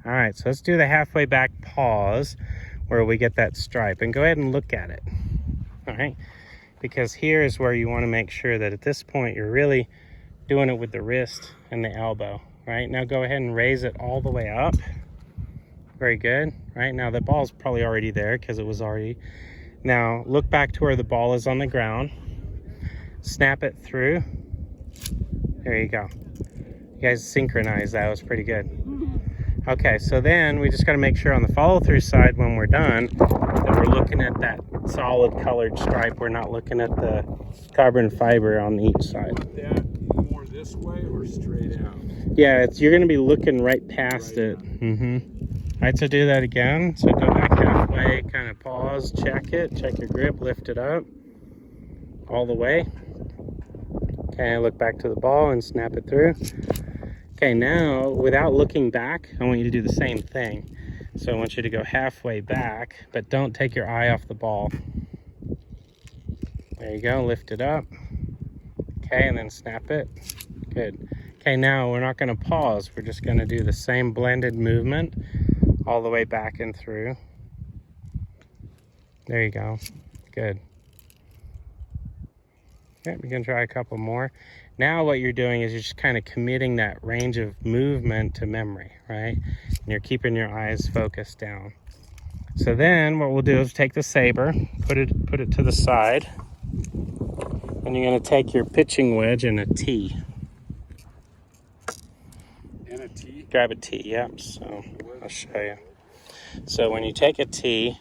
All right, so let's do the halfway back pause where we get that stripe, and go ahead and look at it. All right, because here is where you want to make sure that at this point you're really doing it with the wrist and the elbow. Right, now go ahead and raise it all the way up. Very good. Right, now the ball's probably already there because it was already. Now look back to where the ball is on the ground. Snap it through. There you go. You guys synchronized. That was pretty good. Okay, so then we just got to make sure on the follow-through side when we're done that we're looking at that solid colored stripe. We're not looking at the carbon fiber on each side. Want that more this way or straight out? Yeah, you're going to be looking right past it. All right, so do that again. So go back halfway, kind of pause, check it, check your grip, lift it up all the way. Okay, look back to the ball and snap it through. Okay, now without looking back, I want you to do the same thing. So I want you to go halfway back, but don't take your eye off the ball. There you go, lift it up. Okay, and then snap it. Good. Okay, now we're not going to pause. We're just going to do the same blended movement all the way back and through. There you go. Good. Okay, we can try a couple more. Now what you're doing is you're just kind of committing that range of movement to memory, right? And you're keeping your eyes focused down. So then what we'll do is take the Saber, put it to the side, and you're going to take your pitching wedge and a tee. And a tee? Grab a tee, yep. So I'll show you. So when you take a tee,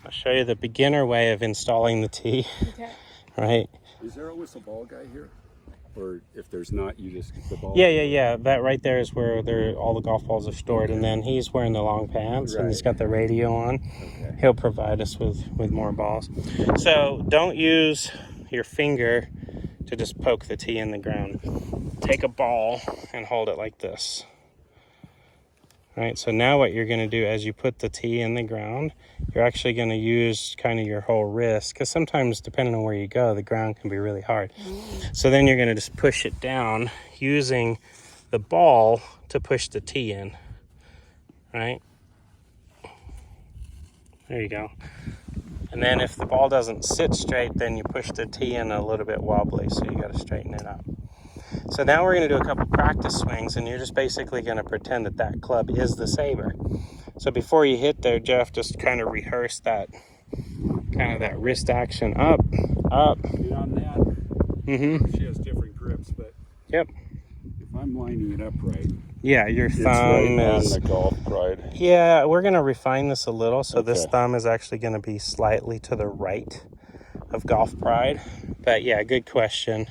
I'll show you the beginner way of installing the tee. Okay. Right? Is there always a ball guy here? Or if there's not, you just get the ball? Yeah. That right there is where all the golf balls are stored. Okay. And then he's wearing the long pants, right, and he's got the radio on. Okay. He'll provide us with more balls. So don't use your finger to just poke the tee in the ground. Take a ball and hold it like this. All right, so now what you're going to do as you put the tee in the ground, you're actually going to use kind of your whole wrist, because sometimes depending on where you go, the ground can be really hard. So then you're going to just push it down using the ball to push the tee in. Right? There you go. And then if the ball doesn't sit straight, then you push the tee in a little bit wobbly, so you got to straighten it up. So now we're going to do a couple practice swings, and you're just basically going to pretend that club is the Saber. So before you hit there, Jeff, just kind of rehearse that wrist action up. And on that, she has different grips, but yep. If I'm lining it up right, yeah, your thumb right is on the golf guide. Yeah, we're going to refine this a little. So this thumb is actually going to be slightly to the right of golf pride. But yeah, good question.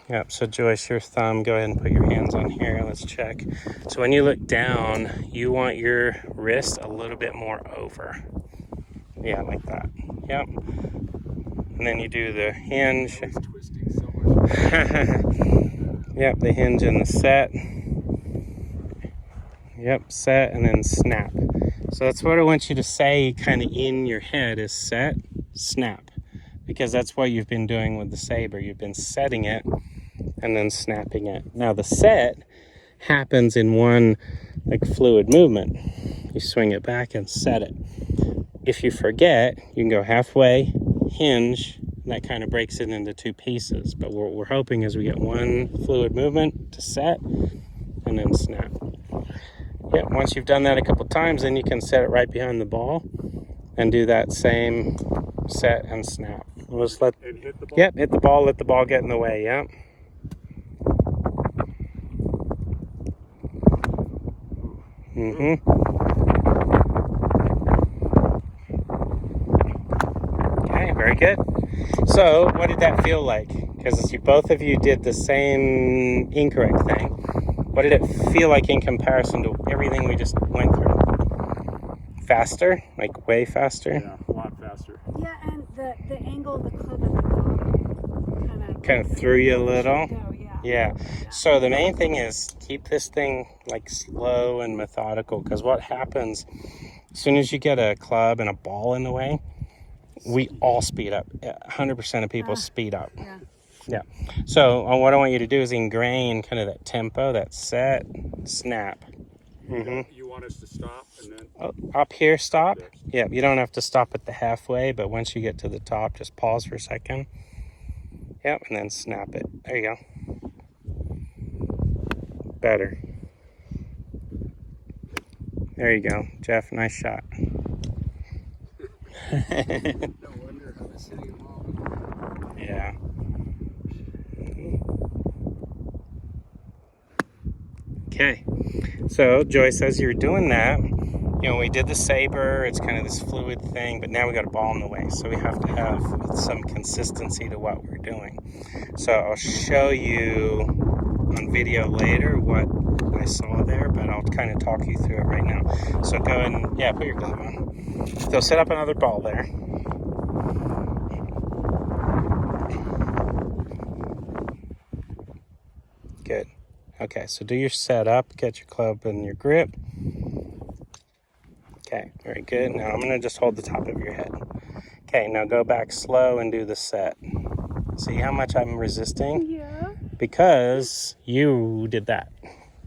Yep, so Joyce, your thumb, go ahead and put your hands on here. Let's check. So when you look down, you want your wrist a little bit more over. Yeah, like that. Yep. And then you do the hinge. It's twisting so much. Yep, the hinge and the set. Yep, set and then snap. So that's what I want you to say kind of in your head is set, snap. Because that's what you've been doing with the Saber. You've been setting it and then snapping it. Now the set happens in one fluid movement. You swing it back and set it. If you forget, you can go halfway, hinge, and that kind of breaks it into two pieces. But what we're hoping is we get one fluid movement to set and then snap. Yeah, once you've done that a couple times, then you can set it right behind the ball and do that same set and snap. We'll just hit the ball? Yep, hit the ball, let the ball get in the way, yep. Okay, very good. So, what did that feel like? Because both of you did the same incorrect thing. What did it feel like in comparison to everything we just went through? Faster? Like way faster? Yeah, a lot faster. Yeah, and the angle of the club at the bottom kind of threw you a little. Yeah. So the main thing is keep this thing slow and methodical, because what happens as soon as you get a club and a ball in the way, we all speed up. 100% of people speed up. Yeah. So what I want you to do is ingrain kind of that tempo, that set, snap, You want us to stop and then Up here, stop. there. Yeah, you don't have to stop at the halfway, but once you get to the top, just pause for a second. Yep, and then snap it. There you go. Better. There you go, Jeff. Nice shot. No wonder I was hitting them all. Yeah. Okay. So Joyce, as you're doing that, you know, we did the Saber. It's kind of this fluid thing, but now we got a ball in the way, so we have to have some consistency to what we're doing. So I'll show you on video later what I saw there, but I'll kind of talk you through it right now. So go and, yeah, put your glove on. So set up another ball there. Good. Okay, so do your setup, get your club in your grip. Okay, very good. Now I'm gonna just hold the top of your head. Okay, now go back slow and do the set. See how much I'm resisting? Yeah. Because you did that.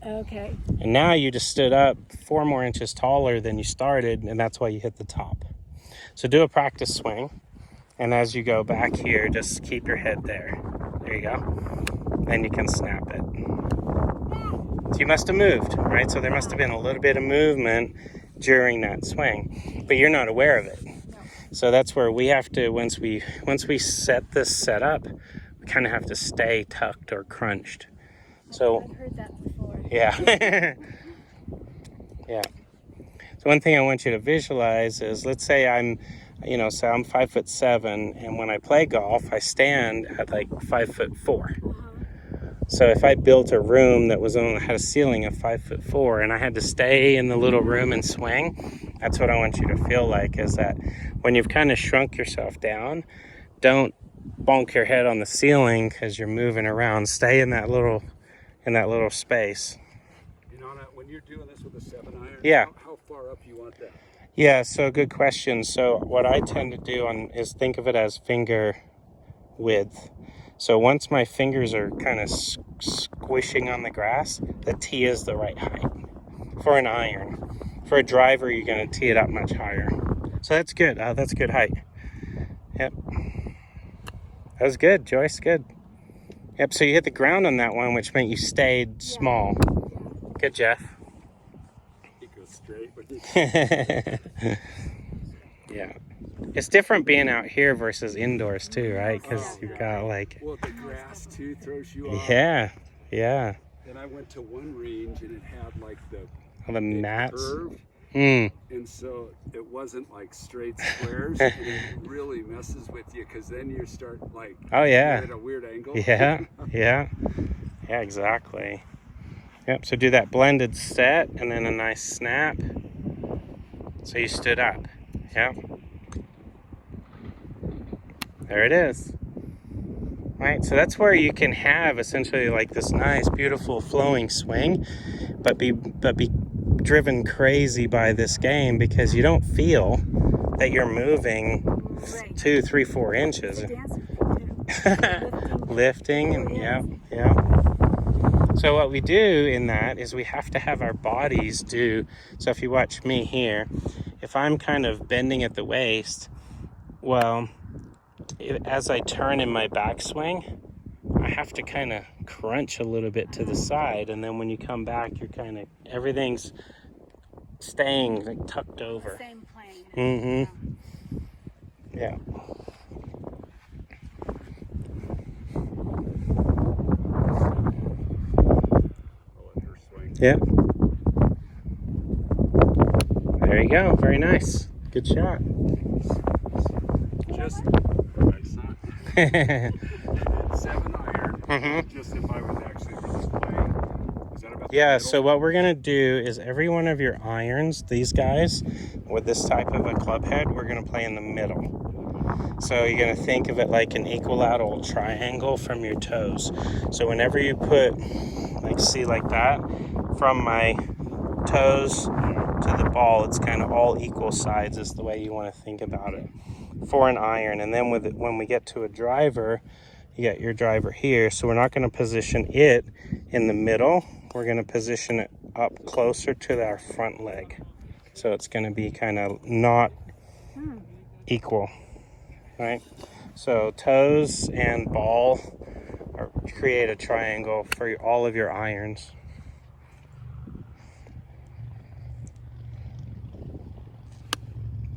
Okay. And now you just stood up 4 more inches taller than you started, and that's why you hit the top. So do a practice swing, and as you go back here, just keep your head there. There you go. Then you can snap it. So you must have moved, right? So there must have been a little bit of movement during that swing, but you're not aware of it. So that's where we have to, once we set this setup, we kind of have to stay tucked or crunched. So I've heard that before. yeah. Yeah. So one thing I want you to visualize is, let's say I'm 5'7", and when I play golf, I stand at like 5'4". So if I built a room that had a ceiling of 5'4", and I had to stay in the little room and swing, that's what I want you to feel like, is that when you've kind of shrunk yourself down, don't bonk your head on the ceiling because you're moving around. Stay in that little space. You know, when you're doing this with a 7-iron, Yeah. how far up you want that? Yeah, so good question. So what I tend to do is think of it as finger width. So once my fingers are kind of squishing on the grass, the tee is the right height for an iron. For a driver, you're going to tee it up much higher. So that's good. That's good height. Yep. That was good, Joyce. Good. Yep, so you hit the ground on that one, which meant you stayed small. Good, Jeff. He goes straight with you. Yeah. It's different being out here versus indoors too, right? Because you've got like... Well, the grass too throws you off. Yeah. And I went to one range and it had like the mats. curve. Mm. And so it wasn't like straight squares. And it really messes with you because then you start like Oh yeah. at a weird angle. Yeah, exactly. Yep, so do that blended set and then a nice snap. So you stood up. Yep. There it is. Right, so that's where you can have essentially like this nice, beautiful flowing swing, but be driven crazy by this game because you don't feel that you're moving 2, 3, 4 inches. Lifting and yeah. So what we do in that is we have to have our bodies do, so if you watch me here, if I'm kind of bending at the waist, well, as I turn in my backswing, I have to kind of crunch a little bit to the side, and then when you come back, you're kind of, everything's staying like tucked over. Same plane. Yeah. Yep. There you go. Very nice. Good shot. Just nice, huh? 7-iron. Just if I was actually just playing. Is that about Yeah, so what we're going to do is every one of your irons, these guys, with this type of a club head, we're going to play in the middle. So you're going to think of it like an equilateral triangle from your toes. So whenever you put, like that, from my toes to the ball, it's kind of all equal sides is the way you want to think about it for an iron. And then when we get to a driver, you got your driver here. So we're not going to position it in the middle. We're going to position it up closer to our front leg. So it's going to be kind of not equal, right? So toes and ball create a triangle for all of your irons.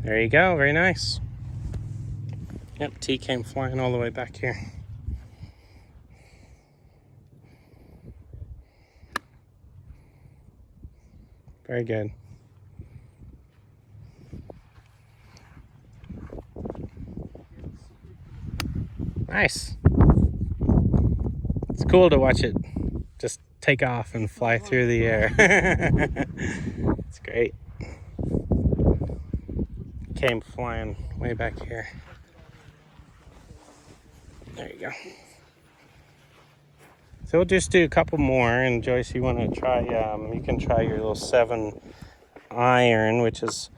There you go, very nice. Yep, T came flying all the way back here. Very good. Nice. It's cool to watch it just take off and fly through the air. It's great. Came flying way back here. There you go. So we'll just do a couple more, and Joyce, you want to try, you can try your little 7 iron, which is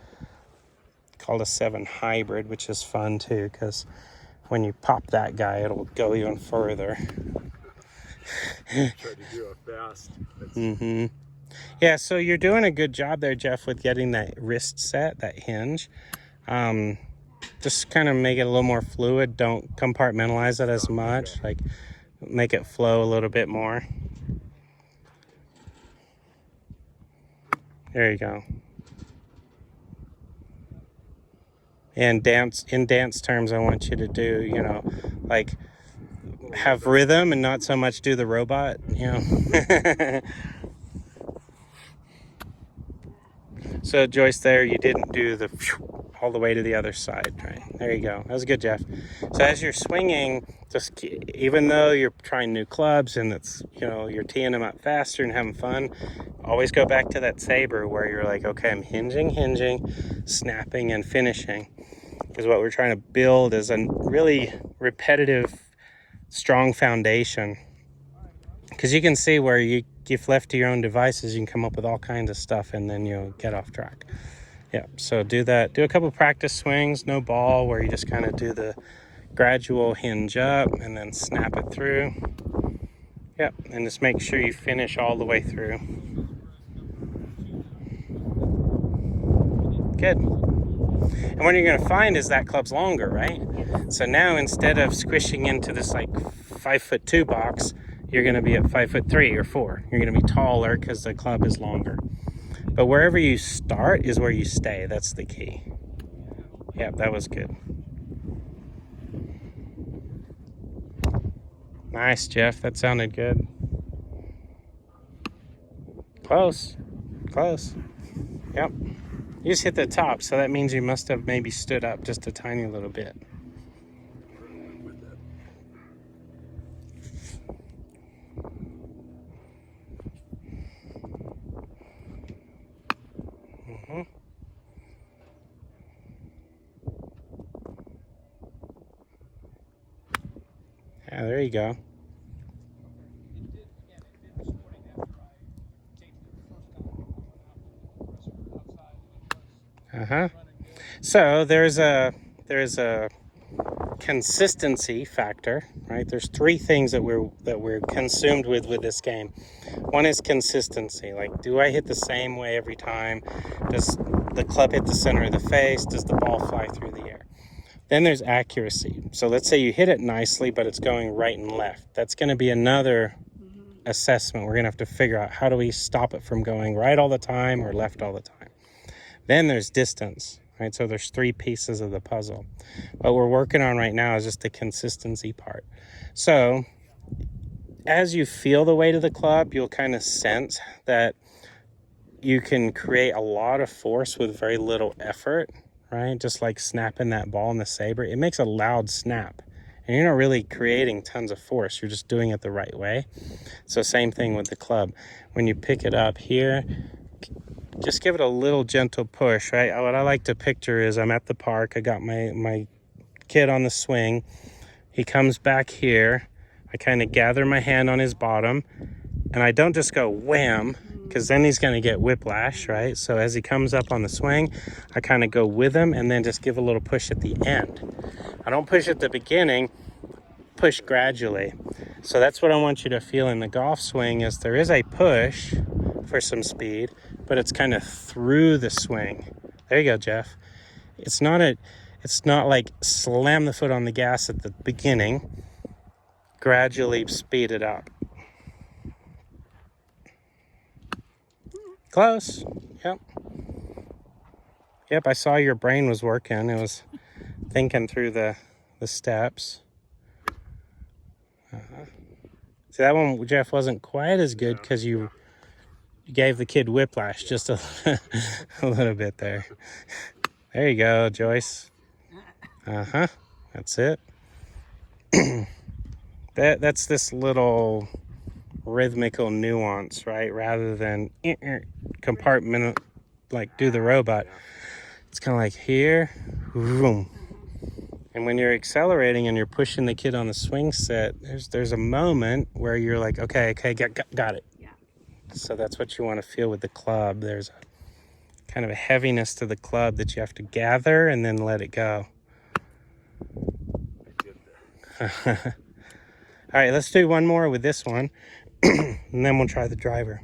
called a 7 hybrid, which is fun too, because when you pop that guy, it'll go even further. Try to do it fast. Yeah, so you're doing a good job there, Jeff, with getting that wrist set, that hinge. Just kind of make it a little more fluid. Don't compartmentalize it as much. Like, make it flow a little bit more. There you go. And in dance terms, I want you to do, you know, like have rhythm and not so much do the robot, you know. So Joyce, there you didn't do the all the way to the other side, right? There you go. That was good, Jeff. So as you're swinging, just even though you're trying new clubs and it's, you know, you're teeing them up faster and having fun, always go back to that Saber where you're like, okay, I'm hinging, snapping, and finishing. Because what we're trying to build is a really repetitive, strong foundation. Because you can see where if left to your own devices, you can come up with all kinds of stuff and then you'll get off track. Yeah, so do that. Do a couple practice swings, no ball, where you just kind of do the gradual hinge up and then snap it through. Yep, and just make sure you finish all the way through. Good. And what you're going to find is that club's longer, right? So now instead of squishing into this like 5'2" box, you're going to be at 5'3" or 4. You're going to be taller because the club is longer. But wherever you start is where you stay. That's the key. Yep, that was good. Nice, Jeff. That sounded good. Close. Yep. You just hit the top, so that means you must have maybe stood up just a tiny little bit. Yeah, there you go. So there's a consistency factor, right? There's 3 things that we're consumed with this game. One is consistency. Like, do I hit the same way every time? Does the club hit the center of the face? Does the ball fly through the air? Then there's accuracy. So let's say you hit it nicely, but it's going right and left. That's going to be another assessment. We're going to have to figure out, how do we stop it from going right all the time or left all the time? Then there's distance, right? So there's 3 pieces of the puzzle. What we're working on right now is just the consistency part. So as you feel the weight of the club, you'll kind of sense that you can create a lot of force with very little effort, right? Just like snapping that ball in the Saber. It makes a loud snap. And you're not really creating tons of force. You're just doing it the right way. So same thing with the club. When you pick it up here, just give it a little gentle push, right? What I like to picture is I'm at the park. I got my kid on the swing. He comes back here. I kind of gather my hand on his bottom. And I don't just go wham, because then he's going to get whiplash, right? So as he comes up on the swing, I kind of go with him and then just give a little push at the end. I don't push at the beginning, push gradually. So that's what I want you to feel in the golf swing, is there is a push for some speed, but it's kind of through the swing. There you go, Jeff. It's not like slam the foot on the gas at the beginning. Gradually speed it up. Close. Yep. Yep, I saw your brain was working. It was thinking through the steps. See, that one, Jeff, wasn't quite as good because you gave the kid whiplash just a little bit there. There you go, Joyce. That's it. That's this little rhythmical nuance, right? Rather than compartment, like do the robot. It's kind of like here, boom. And when you're accelerating and you're pushing the kid on the swing set, there's a moment where you're like, okay, got it. Yeah. So that's what you want to feel with the club. There's a kind of a heaviness to the club that you have to gather and then let it go. All right, let's do one more with this one, and then we'll try the driver.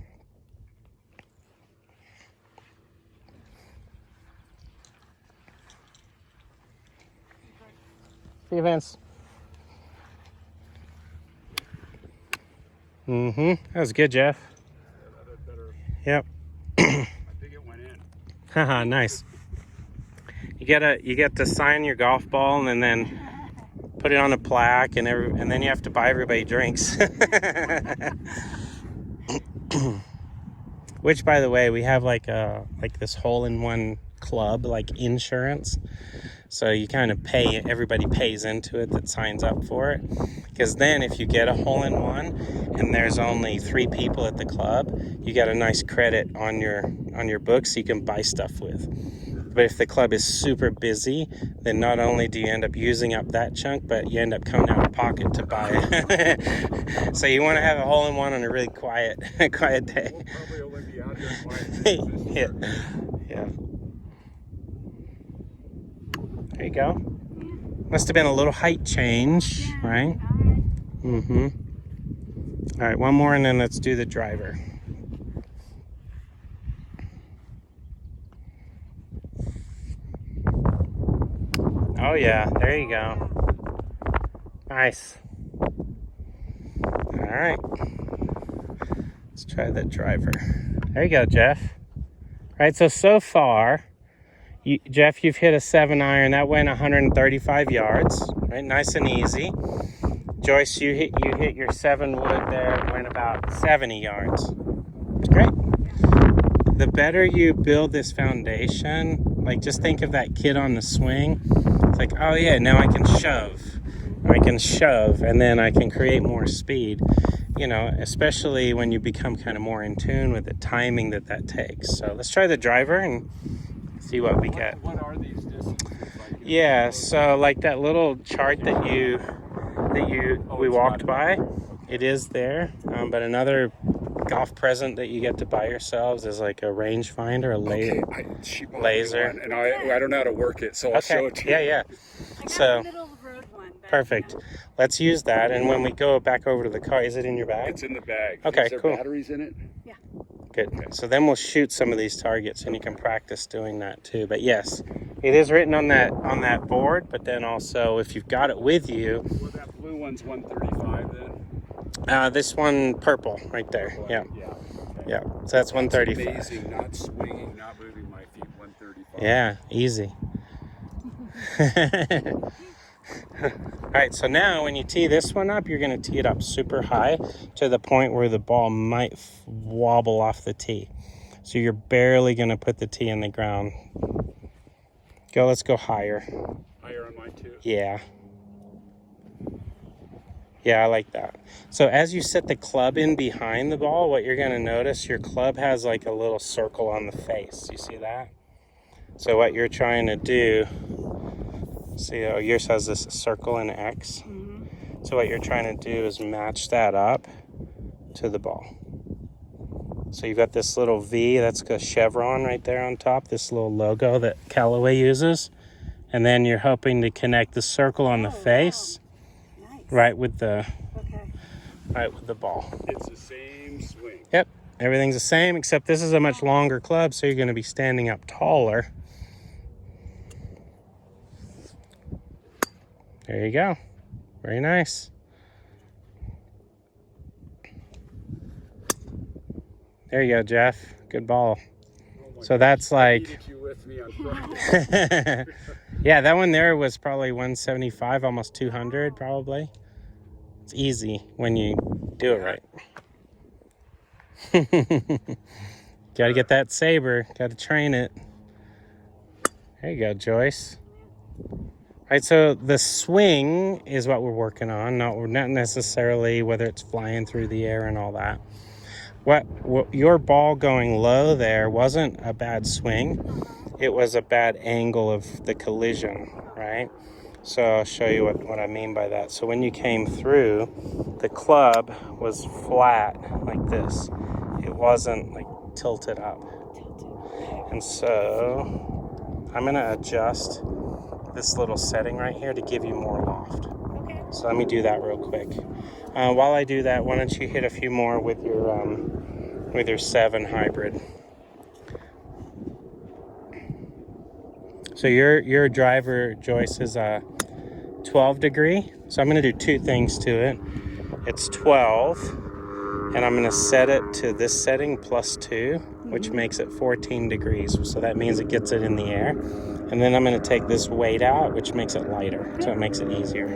See you, Vince. That was good, Jeff. Yep. I think it went in. Haha, nice. You get to sign your golf ball and then put it on a plaque, and then you have to buy everybody drinks. Which, by the way, we have like this hole-in-one club, like insurance. So you kind of pay, everybody pays into it that signs up for it. Because then if you get a hole-in-one and there's only 3 people at the club, you get a nice credit on your book so you can buy stuff with. But if the club is super busy, then not only do you end up using up that chunk, but you end up coming out of pocket to buy it. So you want to have a hole-in-one on a really quiet day. We'll probably only be out here quiet. Yeah. There you go. Must have been a little height change, right? All right, one more and then let's do the driver. Oh yeah, there you go. Nice. All right. Let's try the driver. There you go, Jeff. All right, so far, Jeff, you've hit a 7-iron. That went 135 yards, right? Nice and easy. Joyce, you hit your 7-wood there. It went about 70 yards. It's great. The better you build this foundation, like just think of that kid on the swing. It's like, oh yeah, now I can shove. And then I can create more speed. You know, especially when you become kind of more in tune with the timing that takes. So let's try the driver and see what we get. What are these distances? Yeah, so like that little chart that we walked by, it is there. But another golf present that you get to buy yourselves is like a rangefinder, She bought laser. One, and I don't know how to work it, so I'll show it to you. Yeah. I got So a middle of the road one. But perfect. Let's use that. And when we go back over to the car, is it in your bag? It's in the bag. Okay, Is there cool. batteries in it? Yeah. Good. So then we'll shoot some of these targets, and you can practice doing that too. But yes, it is written on that board. But then also, if you've got it with you, Well, that blue one's 135 then. this one purple right there. Yeah. Okay. Yeah. So that's 135. Amazing, not swinging, not moving my feet. 135. Yeah, easy. All right, so now when you tee this one up, you're going to tee it up super high to the point where the ball might wobble off the tee. So you're barely going to put the tee in the ground. Let's go higher. Higher on mine too. Yeah. Yeah, I like that. So as you set the club in behind the ball, what you're going to notice, your club has like a little circle on the face. You see that? So what you're trying to do, see how yours has this circle and X? So what you're trying to do is match that up to the ball. So you've got this little V, that's a chevron right there on top, this little logo that Callaway uses. And then you're hoping to connect the circle on the face Nice. right with the Okay. right with the ball. It's the same swing. Yep, Everything's the same, except this is a much longer club, so you're going to be standing up taller. There you go. Very nice. There you go, Jeff. Good ball. So that's like, You with me on Friday. yeah, that one there was probably 175, almost 200 probably. It's easy when you do it right. Got to get that Saber, got to train it. There you go, Joyce. All right, so the swing is what we're working on, not necessarily whether it's flying through the air and all that. What your ball going low there wasn't a bad swing. It was a bad angle of the collision, right? So I'll show you what I mean by that. So when you came through, the club was flat like this. It wasn't like tilted up. And so I'm gonna adjust this little setting right here to give you more loft. Okay. So let me do that real quick. While I do that, why don't you hit a few more with your 7 hybrid. So your driver, Joyce, is a 12 degree. So I'm going to do 2 things to it. It's 12, and I'm going to set it to this setting plus 2, which makes it 14 degrees. So that means it gets it in the air. And then I'm going to take this weight out, which makes it lighter. So it makes it easier.